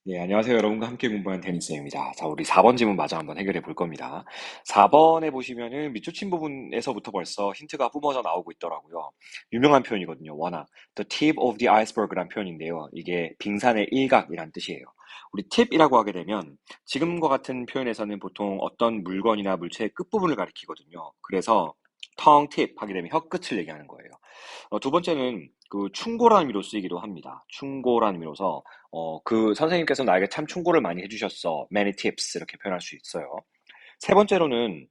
네, 안녕하세요. 여러분과 함께 공부하는 테니스입니다. 자, 우리 4번 지문 마저 한번 해결해 볼 겁니다. 4번에 보시면은 밑줄친 부분에서부터 벌써 힌트가 뿜어져 나오고 있더라고요. 유명한 표현이거든요. 워낙. The tip of the iceberg란 표현인데요. 이게 빙산의 일각이란 뜻이에요. 우리 팁이라고 하게 되면 지금과 같은 표현에서는 보통 어떤 물건이나 물체의 끝부분을 가리키거든요. 그래서 tongue tip 하게 되면 혀 끝을 얘기하는 거예요. 두 번째는 그 충고라는 의미로 쓰이기도 합니다. 충고라는 의미로서 그 선생님께서 나에게 참 충고를 많이 해주셨어. Many tips 이렇게 표현할 수 있어요. 세 번째로는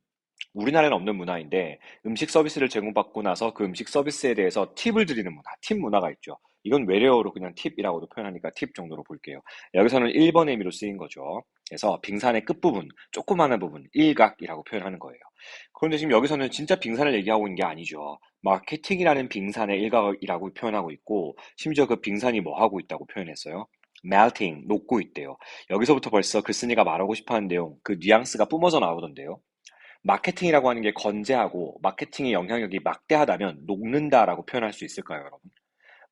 우리나라에는 없는 문화인데 음식 서비스를 제공받고 나서 그 음식 서비스에 대해서 팁을 드리는 문화, 팁 문화가 있죠. 이건 외래어로 그냥 팁이라고도 표현하니까 팁 정도로 볼게요. 여기서는 1번의 의미로 쓰인 거죠. 그래서 빙산의 끝부분, 조그마한 부분, 일각이라고 표현하는 거예요. 그런데 지금 여기서는 진짜 빙산을 얘기하고 있는 게 아니죠. 마케팅이라는 빙산의 일각이라고 표현하고 있고, 심지어 그 빙산이 뭐 하고 있다고 표현했어요? melting, 녹고 있대요. 여기서부터 벌써 글쓴이가 말하고 싶어 하는 내용, 그 뉘앙스가 뿜어져 나오던데요. 마케팅이라고 하는 게 건재하고 마케팅의 영향력이 막대하다면 녹는다라고 표현할 수 있을까요, 여러분?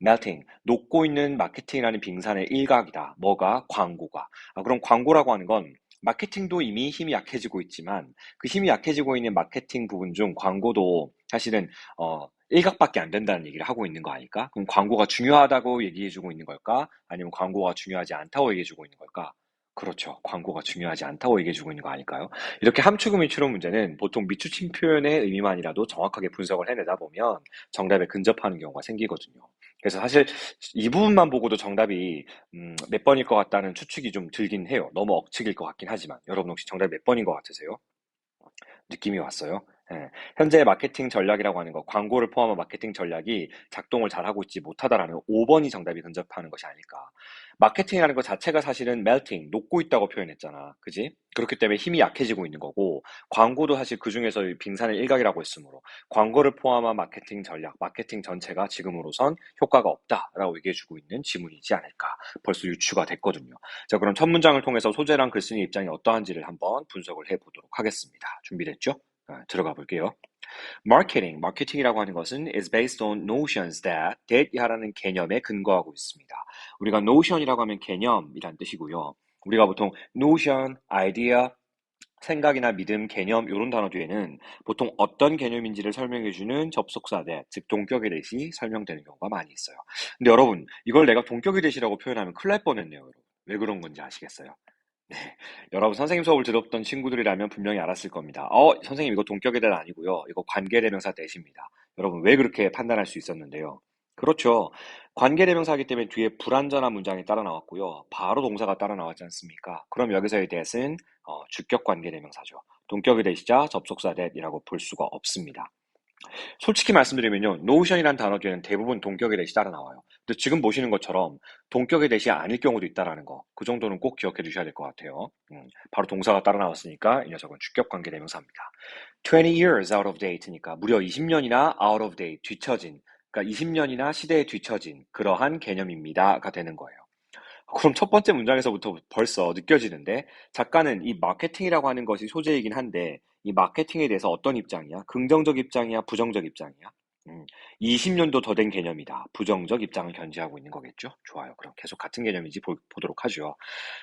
melting, 녹고 있는 마케팅이라는 빙산의 일각이다. 뭐가? 광고가. 그럼 광고라고 하는 건 마케팅도 이미 힘이 약해지고 있지만 그 힘이 약해지고 있는 마케팅 부분 중 광고도 사실은 일각밖에 안 된다는 얘기를 하고 있는 거 아닐까? 그럼 광고가 중요하다고 얘기해주고 있는 걸까? 아니면 광고가 중요하지 않다고 얘기해주고 있는 걸까? 그렇죠. 광고가 중요하지 않다고 얘기해주고 있는 거 아닐까요? 이렇게 함축음 위주로 문제는 보통 미추칭 표현의 의미만이라도 정확하게 분석을 해내다 보면 정답에 근접하는 경우가 생기거든요. 그래서 사실 이 부분만 보고도 정답이 몇 번일 것 같다는 추측이 좀 들긴 해요. 너무 억측일 것 같긴 하지만 여러분 혹시 정답이 몇 번인 것 같으세요? 느낌이 왔어요. 예. 현재 마케팅 전략이라고 하는 거, 광고를 포함한 마케팅 전략이 작동을 잘하고 있지 못하다라는 5번이 정답이 근접하는 것이 아닐까. 마케팅이라는 것 자체가 사실은 melting, 녹고 있다고 표현했잖아. 그지? 그렇기 때문에 힘이 약해지고 있는 거고, 광고도 사실 그 중에서 빙산의 일각이라고 했으므로, 광고를 포함한 마케팅 전략, 마케팅 전체가 지금으로선 효과가 없다라고 얘기해주고 있는 지문이지 않을까. 벌써 유추가 됐거든요. 자, 그럼 첫 문장을 통해서 소재랑 글쓴이 입장이 어떠한지를 한번 분석을 해보도록 하겠습니다. 준비됐죠? 들어가 볼게요. 마케팅이라고 하는 것은 is based on notions that 이하라는 개념에 근거하고 있습니다. 우리가 notion이라고 하면 개념이란 뜻이고요. 우리가 보통 notion, idea, 생각이나 믿음, 개념 이런 단어 뒤에는 보통 어떤 개념인지를 설명해주는 접속사 that, 즉 동격의 대시 설명되는 경우가 많이 있어요. 근데 여러분, 이걸 내가 동격의 대시라고 표현하면 큰일 날 뻔했네요, 여러분. 왜 그런 건지 아시겠어요? 네. 여러분, 선생님 수업을 들었던 친구들이라면 분명히 알았을 겁니다. 선생님, 이거 동격의 대는 아니고요. 이거 관계대명사 대시입니다. 여러분, 왜 그렇게 판단할 수 있었는데요? 그렇죠. 관계대명사이기 때문에 뒤에 불완전한 문장이 따라 나왔고요. 바로 동사가 따라 나왔지 않습니까? 그럼 여기서의 that은 주격 관계대명사죠. 동격의 대시자 접속사 that이라고 볼 수가 없습니다. 솔직히 말씀드리면요. 노션이란 단어 뒤에는 대부분 동격의 대시 따라 나와요. 근데 지금 보시는 것처럼 동격의 대시 아닐 경우도 있다라는 거. 그 정도는 꼭 기억해 두셔야 될 것 같아요. 바로 동사가 따라 나왔으니까 이 녀석은 주격 관계 대명사입니다. 20 years out of date니까 무려 20년이나 out of date, 뒤처진. 그러니까 20년이나 시대에 뒤처진 그러한 개념입니다가 되는 거예요. 그럼 첫 번째 문장에서부터 벌써 느껴지는데 작가는 이 마케팅이라고 하는 것이 소재이긴 한데 이 마케팅에 대해서 어떤 입장이야? 긍정적 입장이야? 부정적 입장이야? 20년도 더 된 개념이다. 부정적 입장을 견지하고 있는 거겠죠? 좋아요. 그럼 계속 같은 개념인지 보도록 하죠.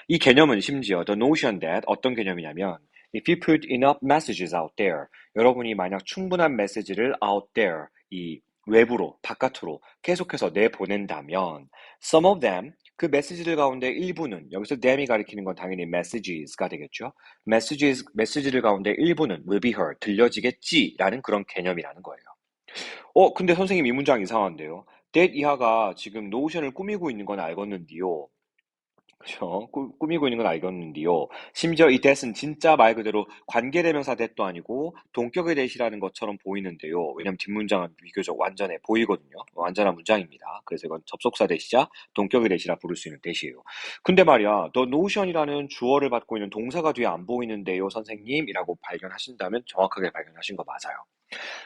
이 개념은 심지어 the notion that 어떤 개념이냐면 if you put enough messages out there 여러분이 만약 충분한 메시지를 out there 이 외부로 바깥으로 계속해서 내보낸다면 some of them 그 메시지들 가운데 일부는 여기서 them이 가리키는 건 당연히 messages가 되겠죠. 메시지들 가운데 일부는 will be heard 들려지겠지라는 그런 개념이라는 거예요. 근데 선생님 이 문장 이상한데요. that 이하가 지금 노션을 꾸미고 있는 건 알겠는데요. 그죠? 꾸미고 있는 건 알겠는데요. 심지어 이 that은 진짜 말 그대로 관계대명사 that도 아니고 동격의 that이라는 것처럼 보이는데요. 왜냐면 뒷문장은 비교적 완전해 보이거든요. 완전한 문장입니다. 그래서 이건 접속사 that이자 동격의 that이라 부를 수 있는 that이에요. 근데 말이야, the notion이라는 주어를 받고 있는 동사가 뒤에 안 보이는데요, 선생님이라고 발견하신다면 정확하게 발견하신 거 맞아요.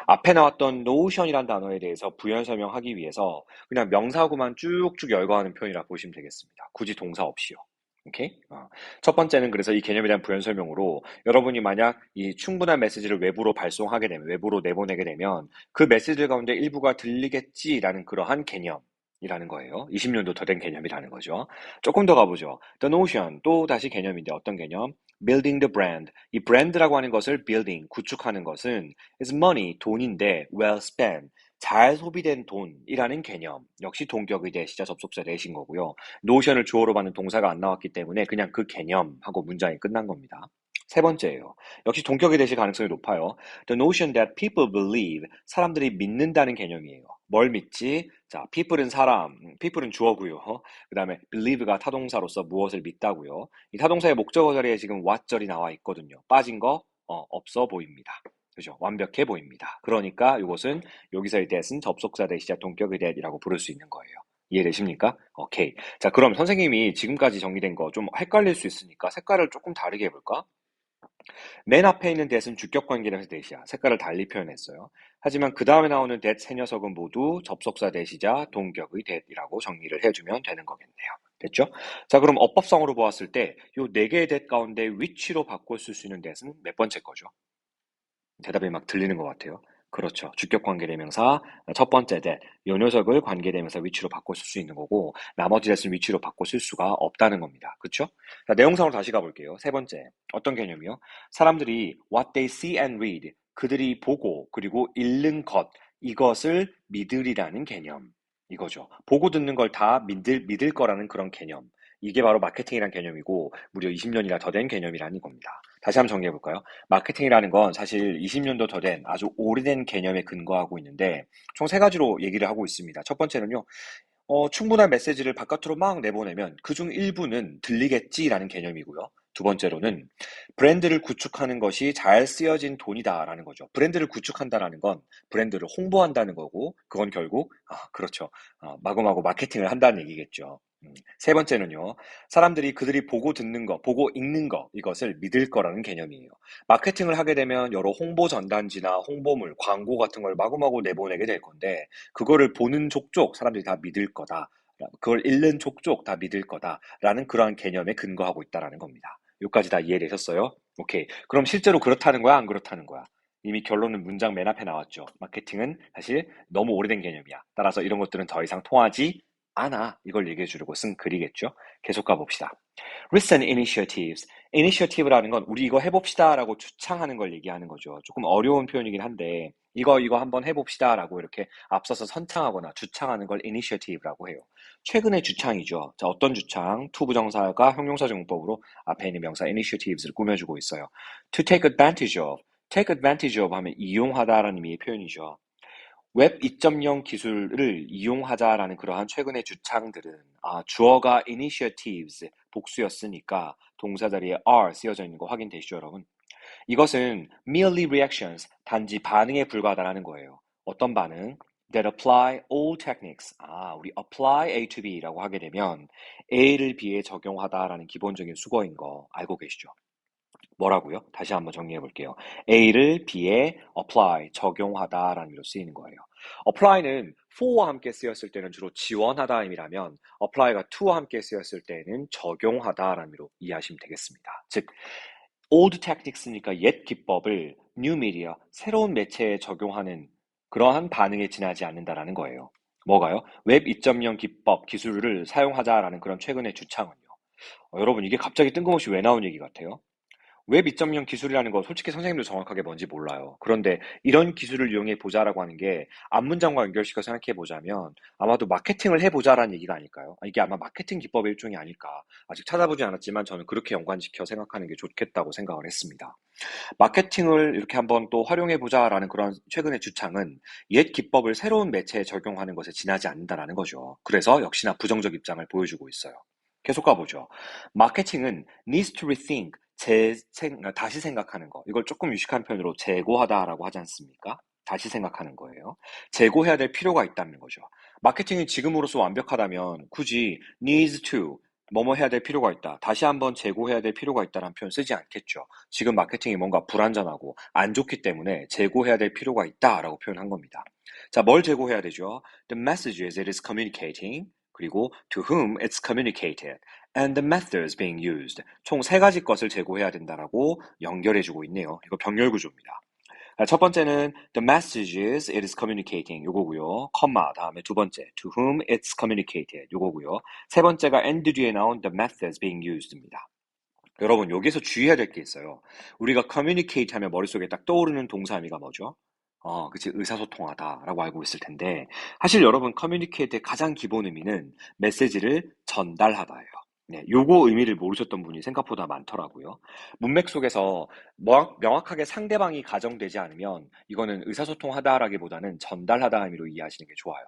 앞에 나왔던 notion이란 단어에 대해서 부연 설명하기 위해서 그냥 명사구만 쭉쭉 열거하는 표현이라 보시면 되겠습니다. 굳이 동사 없이요. 오케이? 첫 번째는 그래서 이 개념에 대한 부연 설명으로 여러분이 만약 이 충분한 메시지를 외부로 발송하게 되면, 외부로 내보내게 되면 그 메시지들 가운데 일부가 들리겠지라는 그러한 개념. 이라는 거예요. 20년도 더 된 개념이라는 거죠. 조금 더 가보죠. The notion, 또 다시 개념인데 어떤 개념? Building the brand. 이 브랜드라고 하는 것을 building, 구축하는 것은 is money, 돈인데 well spent, 잘 소비된 돈이라는 개념. 역시 동격의대 시자 접속사 내신 거고요. notion을 주어로 받는 동사가 안 나왔기 때문에 그냥 그 개념하고 문장이 끝난 겁니다. 세 번째예요. 역시 동격이 되실 가능성이 높아요. The notion that people believe, 사람들이 믿는다는 개념이에요. 뭘 믿지? 자, people은 사람, people은 주어고요. 그 다음에 believe가 타동사로서 무엇을 믿다고요. 이 타동사의 목적어 자리에 지금 what절이 나와 있거든요. 빠진 거 없어 보입니다. 그죠? 완벽해 보입니다. 그러니까 이것은 여기서의 that은 접속사 대시자 동격의 that이라고 부를 수 있는 거예요. 이해되십니까? 오케이. 자, 그럼 선생님이 지금까지 정리된 거 좀 헷갈릴 수 있으니까 색깔을 조금 다르게 해볼까? 맨 앞에 있는 that은 주격 관계라서 that이야. 색깔을 달리 표현했어요. 하지만 그 다음에 나오는 that 세 녀석은 모두 접속사 that이자 동격의 that이라고 정리를 해주면 되는 거겠네요. 됐죠? 자, 그럼 어법상으로 보았을 때 이 네 개의 that 가운데 which로 바꿔 쓸 수 있는 that은 몇 번째 거죠? 대답이 막 들리는 것 같아요. 그렇죠. 주격 관계대명사 첫 번째 that, 요 녀석을 관계대명사 위치로 바꿔 쓸 수 있는 거고 나머지 that은 위치로 바꿔 쓸 수가 없다는 겁니다. 그렇죠? 자, 내용상으로 다시 가볼게요. 세 번째, 어떤 개념이요? 사람들이 what they see and read, 그들이 보고 그리고 읽는 것, 이것을 믿으리라는 개념. 이거죠. 보고 듣는 걸 다 믿을 거라는 그런 개념. 이게 바로 마케팅이라는 개념이고 무려 20년이나 더 된 개념이라는 겁니다. 다시 한번 정리해 볼까요? 마케팅이라는 건 사실 20년도 더 된 아주 오래된 개념에 근거하고 있는데 총 세 가지로 얘기를 하고 있습니다. 첫 번째는요, 충분한 메시지를 바깥으로 막 내보내면 그중 일부는 들리겠지라는 개념이고요. 두 번째로는 브랜드를 구축하는 것이 잘 쓰여진 돈이다라는 거죠. 브랜드를 구축한다라는 건 브랜드를 홍보한다는 거고, 그건 결국, 그렇죠. 마구마구 마케팅을 한다는 얘기겠죠. 세 번째는요, 사람들이 그들이 보고 듣는 거, 보고 읽는 거, 이것을 믿을 거라는 개념이에요. 마케팅을 하게 되면 여러 홍보 전단지나 홍보물, 광고 같은 걸 마구마구 내보내게 될 건데, 그거를 보는 족족 사람들이 다 믿을 거다. 그걸 읽는 족족 다 믿을 거다라는 그러한 개념에 근거하고 있다라는 겁니다. 여기까지 다 이해되셨어요? 오케이. 그럼 실제로 그렇다는 거야, 안 그렇다는 거야? 이미 결론은 문장 맨 앞에 나왔죠. 마케팅은 사실 너무 오래된 개념이야. 따라서 이런 것들은 더 이상 통하지 않아. 이걸 얘기해 주려고 쓴 글이겠죠. 계속 가봅시다. Recent initiatives. initiative라는 건 우리 이거 해봅시다라고 주창하는 걸 얘기하는 거죠. 조금 어려운 표현이긴 한데 이거 한번 해봅시다라고 이렇게 앞서서 선창하거나 주창하는 걸 initiative라고 해요. 최근의 주창이죠. 자, 어떤 주창? to 부정사가 형용사 정법으로 앞에 있는 명사 initiatives를 꾸며주고 있어요. To take advantage of. take advantage of 하면 이용하다라는 의미의 표현이죠. 웹 2.0 기술을 이용하자라는 그러한 최근의 주창들은 주어가 initiatives 복수였으니까 동사 자리에 are 쓰여져 있는 거 확인되시죠, 여러분? 이것은 merely reactions, 단지 반응에 불과하다라는 거예요. 어떤 반응? That apply all techniques. 우리 apply A to B라고 하게 되면 A를 B에 적용하다라는 기본적인 수거인 거 알고 계시죠? 뭐라고요? 다시 한번 정리해 볼게요. A를 B에 apply, 적용하다라는 의미로 쓰이는 거예요. apply는 for와 함께 쓰였을 때는 주로 지원하다 의미라면 apply가 to와 함께 쓰였을 때는 적용하다라는 의미로 이해하시면 되겠습니다. 즉, old tactics니까 옛 기법을 new media, 새로운 매체에 적용하는 그러한 반응에 지나지 않는다라는 거예요. 뭐가요? 웹 2.0 기법, 기술을 사용하자라는 그런 최근의 주창은요. 여러분, 이게 갑자기 뜬금없이 왜 나온 얘기 같아요? 웹 2.0 기술이라는 거 솔직히 선생님도 정확하게 뭔지 몰라요. 그런데 이런 기술을 이용해 보자라고 하는 게 앞문장과 연결시켜 생각해 보자면 아마도 마케팅을 해보자라는 얘기가 아닐까요? 이게 아마 마케팅 기법의 일종이 아닐까. 아직 찾아보진 않았지만 저는 그렇게 연관시켜 생각하는 게 좋겠다고 생각을 했습니다. 마케팅을 이렇게 한번 또 활용해 보자라는 그런 최근의 주창은 옛 기법을 새로운 매체에 적용하는 것에 지나지 않는다라는 거죠. 그래서 역시나 부정적 입장을 보여주고 있어요. 계속 가보죠. 마케팅은 needs to rethink, 다시 생각하는 거. 이걸 조금 유식한 표현으로 재고하다라고 하지 않습니까? 다시 생각하는 거예요. 재고해야 될 필요가 있다는 거죠. 마케팅이 지금으로서 완벽하다면 굳이 needs to, 뭐뭐 해야 될 필요가 있다. 다시 한번 재고해야 될 필요가 있다는 표현 쓰지 않겠죠. 지금 마케팅이 뭔가 불안전하고 안 좋기 때문에 재고해야 될 필요가 있다라고 표현한 겁니다. 자, 뭘 재고해야 되죠? The messages it is communicating, 그리고 to whom it's communicated, and the methods being used. 총 세 가지 것을 제고해야 된다라고 연결해주고 있네요. 이거 병렬 구조입니다. 첫 번째는 the messages it is communicating 요거고요. 컴마 다음에 두 번째 to whom it's communicated 요거고요. 세 번째가 and 뒤에 나온 the methods being used입니다. 여러분 여기서 주의해야 될 게 있어요. 우리가 communicate 하면 머릿속에 딱 떠오르는 동사 의미가 뭐죠? 그치, 의사소통하다라고 알고 있을 텐데, 사실 여러분, communicate의 가장 기본 의미는 메시지를 전달하다예요. 네, 요거 의미를 모르셨던 분이 생각보다 많더라고요. 문맥 속에서 명확하게 상대방이 가정되지 않으면 이거는 의사소통하다라기보다는 전달하다 의미로 이해하시는 게 좋아요.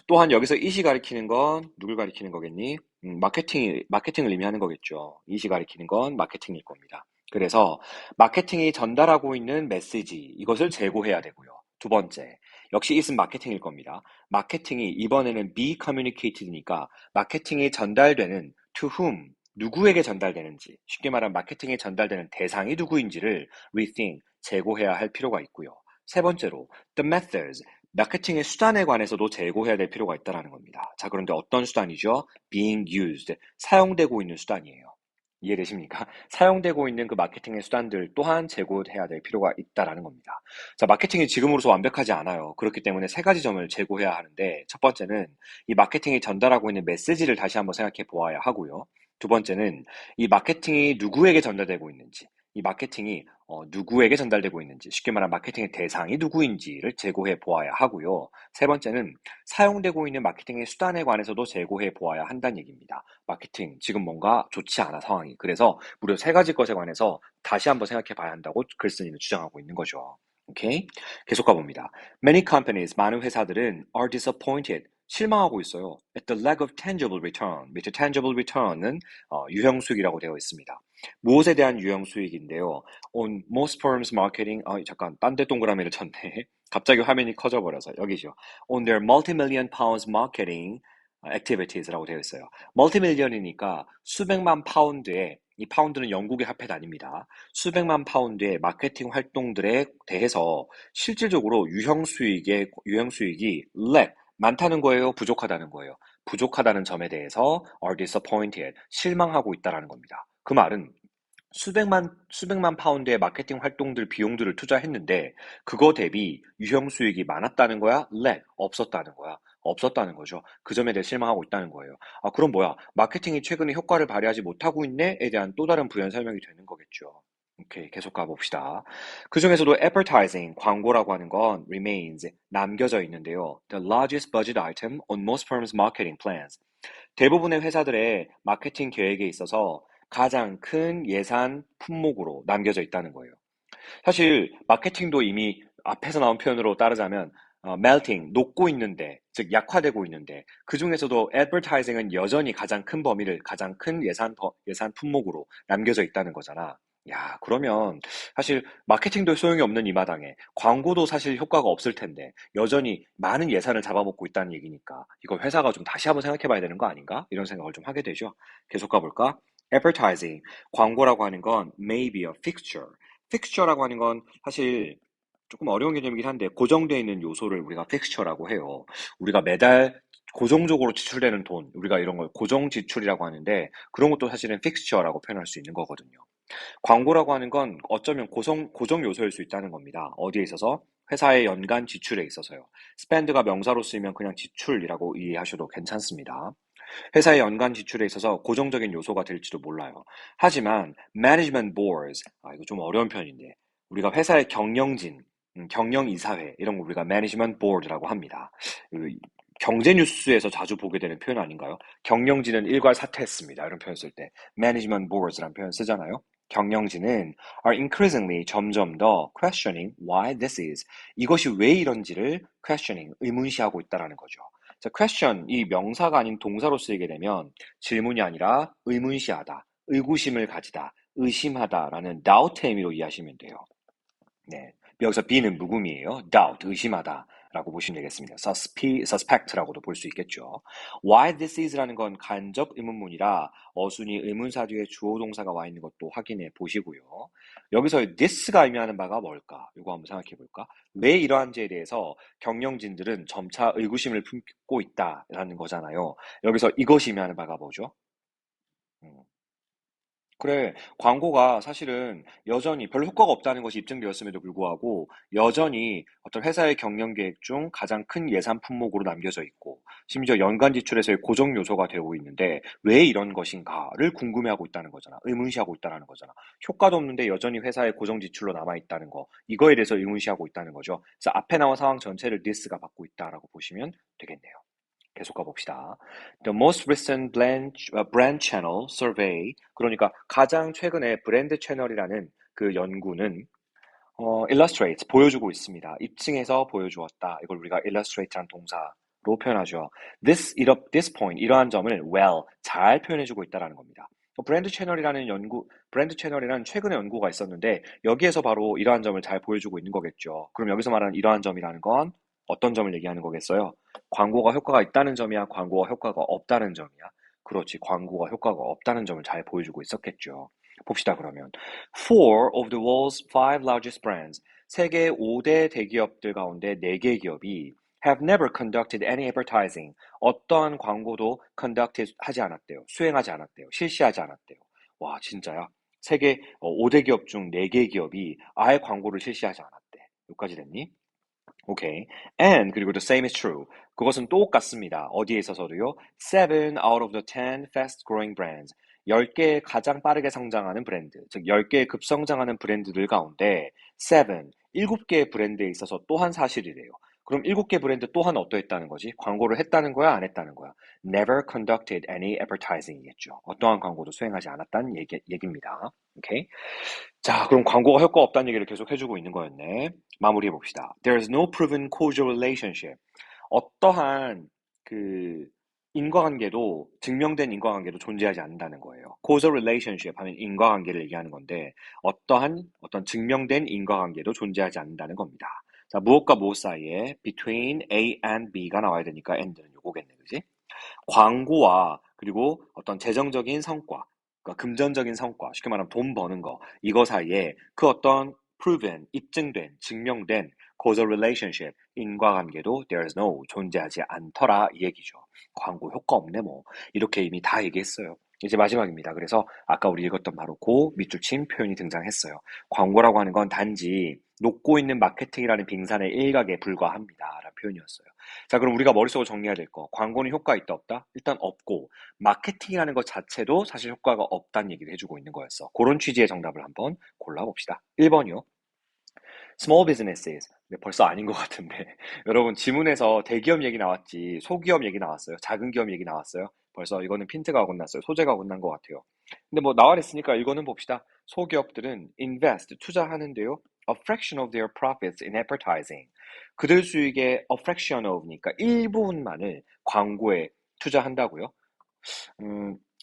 또한 여기서 이시 가리키는 건 누굴 가리키는 거겠니? 마케팅을 의미하는 거겠죠. 이시 가리키는 건 마케팅일 겁니다. 그래서 마케팅이 전달하고 있는 메시지, 이것을 제고해야 되고요. 두 번째, 역시 이은 마케팅일 겁니다. 마케팅이 이번에는 be communicated니까 마케팅이 전달되는 to whom, 누구에게 전달되는지, 쉽게 말하면 마케팅이 전달되는 대상이 누구인지를 rethink, 재고해야 할 필요가 있고요. 세 번째로, the methods, 마케팅의 수단에 관해서도 재고해야 될 필요가 있다는 겁니다. 자, 그런데 어떤 수단이죠? being used, 사용되고 있는 수단이에요. 이해되십니까? 사용되고 있는 그 마케팅의 수단들 또한 재고해야 될 필요가 있다는 겁니다. 자, 마케팅이 지금으로서 완벽하지 않아요. 그렇기 때문에 세 가지 점을 재고해야 하는데, 첫 번째는 이 마케팅이 전달하고 있는 메시지를 다시 한번 생각해 보아야 하고요. 두 번째는 이 마케팅이 누구에게 전달되고 있는지, 이 마케팅이 누구에게 전달되고 있는지, 쉽게 말하면 마케팅의 대상이 누구인지를 재고해 보아야 하고요. 세 번째는 사용되고 있는 마케팅의 수단에 관해서도 재고해 보아야 한다는 얘기입니다. 마케팅, 지금 뭔가 좋지 않아 상황이. 그래서 무려 세 가지 것에 관해서 다시 한번 생각해 봐야 한다고 글쓴이는 주장하고 있는 거죠. 오케이? 계속 가봅니다. Many companies, 많은 회사들은 are disappointed, 실망하고 있어요. At the lack of tangible return. 밑에 tangible return은 유형수익이라고 되어 있습니다. 무엇에 대한 유형수익인데요. On most firms marketing, 잠깐, 딴 데 동그라미를 쳤네. 갑자기 화면이 커져버려서 여기죠. On their multi-million pounds marketing activities라고 되어 있어요. 멀티밀리언이니까 수백만 파운드의, 이 파운드는 영국의 화폐 단위입니다. 수백만 파운드의 마케팅 활동들에 대해서 실질적으로 유형수익이 많다는 거예요, 부족하다는 거예요. 부족하다는 점에 대해서 are disappointed, 실망하고 있다는 겁니다. 그 말은 수백만 파운드의 마케팅 활동들 비용들을 투자했는데 그거 대비 유형 수익이 많았다는 거야? 없었다는 거야. 없었다는 거죠. 그 점에 대해 실망하고 있다는 거예요. 그럼 뭐야? 마케팅이 최근에 효과를 발휘하지 못하고 있네에 대한 또 다른 부연 설명이 되는 거겠죠. 오케이, 계속 가봅시다. 그 중에서도 advertising, 광고라고 하는 건 remains, 남겨져 있는데요. The largest budget item on most firms' marketing plans. 대부분의 회사들의 마케팅 계획에 있어서 가장 큰 예산 품목으로 남겨져 있다는 거예요. 사실 마케팅도 이미 앞에서 나온 표현으로 따르자면 melting, 녹고 있는데, 즉 약화되고 있는데 그 중에서도 advertising은 여전히 가장 큰 범위를 가장 큰 예산 품목으로 남겨져 있다는 거잖아. 야, 그러면 사실 마케팅도 소용이 없는 이 마당에 광고도 사실 효과가 없을 텐데 여전히 많은 예산을 잡아먹고 있다는 얘기니까 이거 회사가 좀 다시 한번 생각해 봐야 되는 거 아닌가? 이런 생각을 좀 하게 되죠. 계속 가볼까? advertising, 광고라고 하는 건 may be a fixture. 픽스처라고 하는 건 사실 조금 어려운 개념이긴 한데 고정되어 있는 요소를 우리가 픽스처라고 해요. 우리가 매달 고정적으로 지출되는 돈, 우리가 이런 걸 고정 지출이라고 하는데 그런 것도 사실은 픽스처라고 표현할 수 있는 거거든요. 광고라고 하는 건 어쩌면 고정 요소일 수 있다는 겁니다. 어디에 있어서? 회사의 연간 지출에 있어서요. 스펜드가 명사로 쓰이면 그냥 지출이라고 이해하셔도 괜찮습니다. 회사의 연간 지출에 있어서 고정적인 요소가 될지도 몰라요. 하지만 management boards, 이거 좀 어려운 편인데 우리가 회사의 경영진, 경영이사회 이런 거 우리가 management board라고 합니다. 경제 뉴스에서 자주 보게 되는 표현 아닌가요? 경영진은 일괄 사퇴했습니다. 이런 표현 쓸 때 management boards라는 표현 쓰잖아요. 경영진은 are increasingly 점점 더 questioning why this is, 이것이 왜 이런지를 questioning, 의문시하고 있다라는 거죠. 자, question, 이 명사가 아닌 동사로 쓰이게 되면 질문이 아니라 의문시하다, 의구심을 가지다, 의심하다라는 doubt의 의미로 이해하시면 돼요. 네. 여기서 be는 묵음이에요. doubt, 의심하다 라고 보시면 되겠습니다. suspect라고도 볼 수 있겠죠. why this is라는 건 간접 의문문이라 어순이 의문사 뒤에 주어 동사가 와 있는 것도 확인해 보시고요. 여기서 this가 의미하는 바가 뭘까? 이거 한번 생각해 볼까? 왜 이러한지에 대해서 경영진들은 점차 의구심을 품고 있다라는 거잖아요. 여기서 이것이 의미하는 바가 뭐죠? 음, 그래, 광고가 사실은 여전히 별로 효과가 없다는 것이 입증되었음에도 불구하고 여전히 어떤 회사의 경영 계획 중 가장 큰 예산 품목으로 남겨져 있고 심지어 연간 지출에서의 고정 요소가 되고 있는데 왜 이런 것인가를 궁금해하고 있다는 거잖아. 의문시하고 있다는 거잖아. 효과도 없는데 여전히 회사의 고정 지출로 남아 있다는 거. 이거에 대해서 의문시하고 있다는 거죠. 그래서 앞에 나온 상황 전체를 디스가 받고 있다라고 보시면 되겠네요. 계속 가봅시다. The most recent brand channel survey, 그러니까 가장 최근에 브랜드 채널이라는 그 연구는 illustrates, 보여주고 있습니다. 입증해서 보여주었다. 이걸 우리가 illustrate라는 동사로 표현하죠. this point, 이러한 점을 well, 잘 표현해주고 있다라는 겁니다. 브랜드 채널이라는 최근의 연구가 있었는데 여기에서 바로 이러한 점을 잘 보여주고 있는 거겠죠. 그럼 여기서 말하는 이러한 점이라는 건 어떤 점을 얘기하는 거겠어요? 광고가 효과가 있다는 점이야? 광고가 효과가 없다는 점이야? 그렇지, 광고가 효과가 없다는 점을 잘 보여주고 있었겠죠. 봅시다, 그러면. Four of the world's five largest brands, 세계 5대 대기업들 가운데 4개 기업이 have never conducted any advertising, 어떠한 광고도 conducted 하지 않았대요. 수행하지 않았대요. 실시하지 않았대요. 와, 진짜야? 세계 5대 기업 중 4개 기업이 아예 광고를 실시하지 않았대. 여기까지 됐니? 오케이. And 그리고 the same is true. 그것은 똑같습니다. 어디에 있어서도요. Seven out of the 10 fast growing brands. 10개의 가장 빠르게 성장하는 브랜드, 즉 10개의 급성장하는 브랜드들 가운데 seven, 7개의 브랜드에 있어서 또한 사실이래요. 그럼 7개 브랜드 또한 어떠했다는 거지? 광고를 했다는 거야, 안 했다는 거야? Never conducted any advertising이겠죠. 어떠한 광고도 수행하지 않았다는 얘기입니다. 오케이? 자, 그럼 광고가 효과 없다는 얘기를 계속 해주고 있는 거였네. 마무리해 봅시다. There is no proven causal relationship. 어떠한 그 인과관계도 증명된 인과관계도 존재하지 않는다는 거예요. causal relationship 하면 인과관계를 얘기하는 건데 어떤 증명된 인과관계도 존재하지 않는다는 겁니다. 자, 무엇과 무엇 사이에 between A and B가 나와야 되니까 and는 요거겠네, 그지? 광고와 그리고 어떤 재정적인 성과, 그러니까 금전적인 성과, 쉽게 말하면 돈 버는 거, 이거 사이에 그 어떤 proven, 입증된, 증명된 causal relationship, 인과관계도 there is no, 존재하지 않더라 이 얘기죠. 광고 효과 없네 뭐. 이렇게 이미 다 얘기했어요. 이제 마지막입니다. 그래서 아까 우리 읽었던 바로 고 밑줄 친 표현이 등장했어요. 광고라고 하는 건 단지 녹고 있는 마케팅이라는 빙산의 일각에 불과합니다. 라는 표현이었어요. 자, 그럼 우리가 머릿속으로 정리해야 될 거. 광고는 효과 있다, 없다? 일단 없고, 마케팅이라는 것 자체도 사실 효과가 없다는 얘기를 해주고 있는 거였어. 그런 취지의 정답을 한번 골라봅시다. 1번이요. Small businesses. 근데 벌써 아닌 것 같은데. 여러분, 지문에서 대기업 얘기 나왔지, 소기업 얘기 나왔어요. 작은 기업 얘기 나왔어요. 벌써 이거는 핀트가 어긋났어요. 소재가 어긋난 것 같아요. 근데 뭐 나와 있으니까 이거는 봅시다. 소기업들은 invest, 투자하는데요. A fraction of their profits in advertising. 그들 수익의 a fraction of니까 일부분만을 광고에 투자한다고요?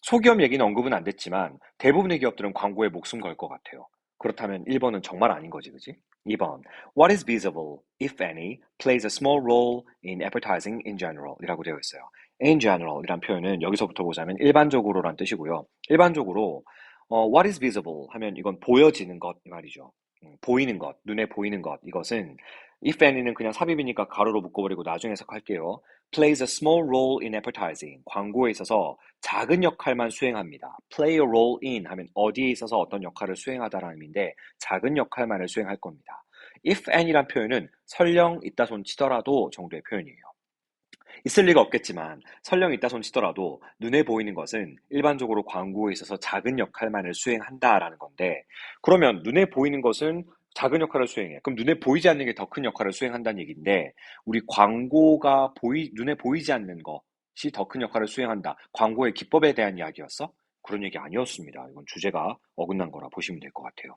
소기업 얘기는 언급은 안 됐지만 대부분의 기업들은 광고에 목숨 걸 것 같아요. 그렇다면 1번은 정말 아닌 거지, 그지? 2번. What is visible, if any, plays a small role in advertising in general 이라고 되어 있어요. In general 이란 표현은 여기서부터 보자면 일반적으로란 뜻이고요. 일반적으로 what is visible 하면 이건 보여지는 것 이 말이죠. 보이는 것, 눈에 보이는 것. 이것은 if any는 그냥 삽입이니까 가로로 묶어버리고 나중에 해석할게요. plays a small role in advertising. 광고에 있어서 작은 역할만 수행합니다. play a role in 하면 어디에 있어서 어떤 역할을 수행하다라는 의미인데 작은 역할만을 수행할 겁니다. if any란 표현은 설령 있다 손 치더라도 정도의 표현이에요. 있을 리가 없겠지만 설령 있다 손 치더라도 눈에 보이는 것은 일반적으로 광고에 있어서 작은 역할만을 수행한다라는 건데 그러면 눈에 보이는 것은 작은 역할을 수행해. 그럼 눈에 보이지 않는 게 더 큰 역할을 수행한다는 얘기인데 우리 광고가 눈에 보이지 않는 것이 더 큰 역할을 수행한다. 광고의 기법에 대한 이야기였어? 그런 얘기 아니었습니다. 이건 주제가 어긋난 거라 보시면 될 것 같아요.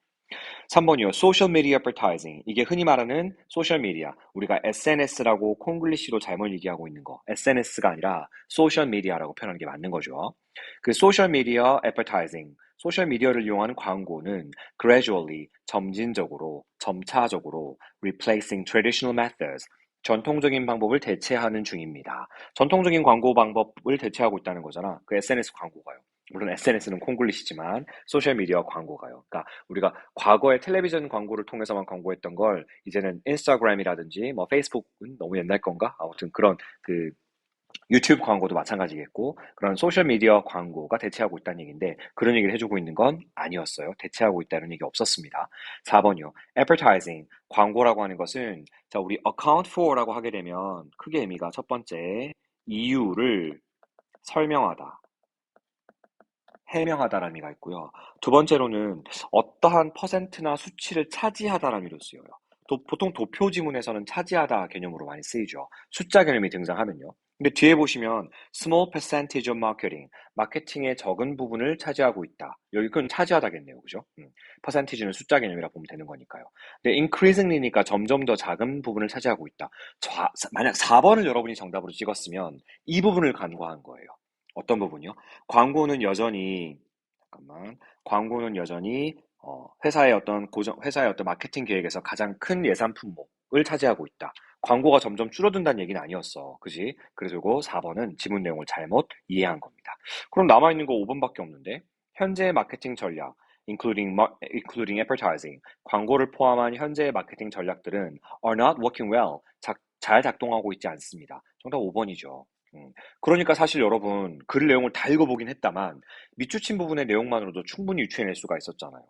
3번이요. 소셜 미디어 애버타이징. 이게 흔히 말하는 소셜 미디어. 우리가 SNS라고 콩글리시로 잘못 얘기하고 있는 거. SNS가 아니라 소셜 미디어라고 표현하는 게 맞는 거죠. 그 소셜 미디어 애버타이징. 소셜 미디어를 이용하는 광고는 gradually, 점진적으로, 점차적으로 replacing traditional methods. 전통적인 방법을 대체하는 중입니다. 전통적인 광고 방법을 대체하고 있다는 거잖아. 그 SNS 광고가요. 물론 SNS는 콩글리시지만 소셜미디어 광고가요. 그러니까 우리가 과거에 텔레비전 광고를 통해서만 광고했던 걸 이제는 인스타그램이라든지 뭐 페이스북은 너무 옛날 건가? 아무튼 그런 그 유튜브 광고도 마찬가지겠고 그런 소셜 미디어 광고가 대체하고 있다는 얘기인데 그런 얘기를 해주고 있는 건 아니었어요. 대체하고 있다는 얘기 없었습니다. 4번이요. advertising, 광고라고 하는 것은 자 우리 account for라고 하게 되면 크게 의미가 첫 번째 이유를 설명하다, 해명하다라는 의미가 있고요. 두 번째로는 어떠한 퍼센트나 수치를 차지하다라는 의미로 쓰여요. 보통 도표 지문에서는 차지하다 개념으로 많이 쓰이죠. 숫자 개념이 등장하면요. 근데 뒤에 보시면 small percentage of marketing, 마케팅의 적은 부분을 차지하고 있다. 여기 그건 차지하다겠네요. 그죠? 퍼센티지는 숫자 개념이라 보면 되는 거니까요. 근데 increasingly니까 점점 더 작은 부분을 차지하고 있다. 만약 4번을 여러분이 정답으로 찍었으면 이 부분을 간과한 거예요. 어떤 부분이요? 광고는 여전히 잠깐만. 광고는 여전히 회사의 어떤 마케팅 계획에서 가장 큰 예산 품목을 차지하고 있다. 광고가 점점 줄어든다는 얘기는 아니었어. 그지? 그래서 이거 4번은 지문 내용을 잘못 이해한 겁니다. 그럼 남아있는 거 5번밖에 없는데 현재의 마케팅 전략 including advertising 광고를 포함한 현재의 마케팅 전략들은 are not working well 잘 작동하고 있지 않습니다. 정답 5번이죠. 그러니까 사실 여러분 글 내용을 다 읽어보긴 했다만 밑줄친 부분의 내용만으로도 충분히 유추해낼 수가 있었잖아요.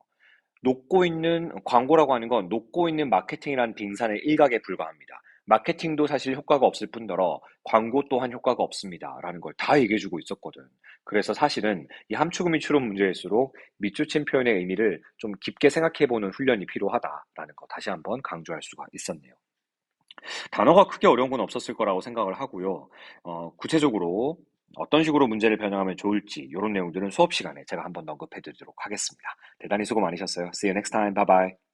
녹고 있는 광고라고 하는 건 녹고 있는 마케팅이라는 빙산의 일각에 불과합니다. 마케팅도 사실 효과가 없을 뿐더러 광고 또한 효과가 없습니다. 라는 걸 다 얘기해주고 있었거든. 그래서 사실은 이 함축음이 추론 문제일수록 밑줄친 표현의 의미를 좀 깊게 생각해보는 훈련이 필요하다라는 거 다시 한번 강조할 수가 있었네요. 단어가 크게 어려운 건 없었을 거라고 생각을 하고요. 구체적으로 어떤 식으로 문제를 변형하면 좋을지 이런 내용들은 수업 시간에 제가 한번 언급해 드리도록 하겠습니다. 대단히 수고 많으셨어요. See you next time. Bye bye.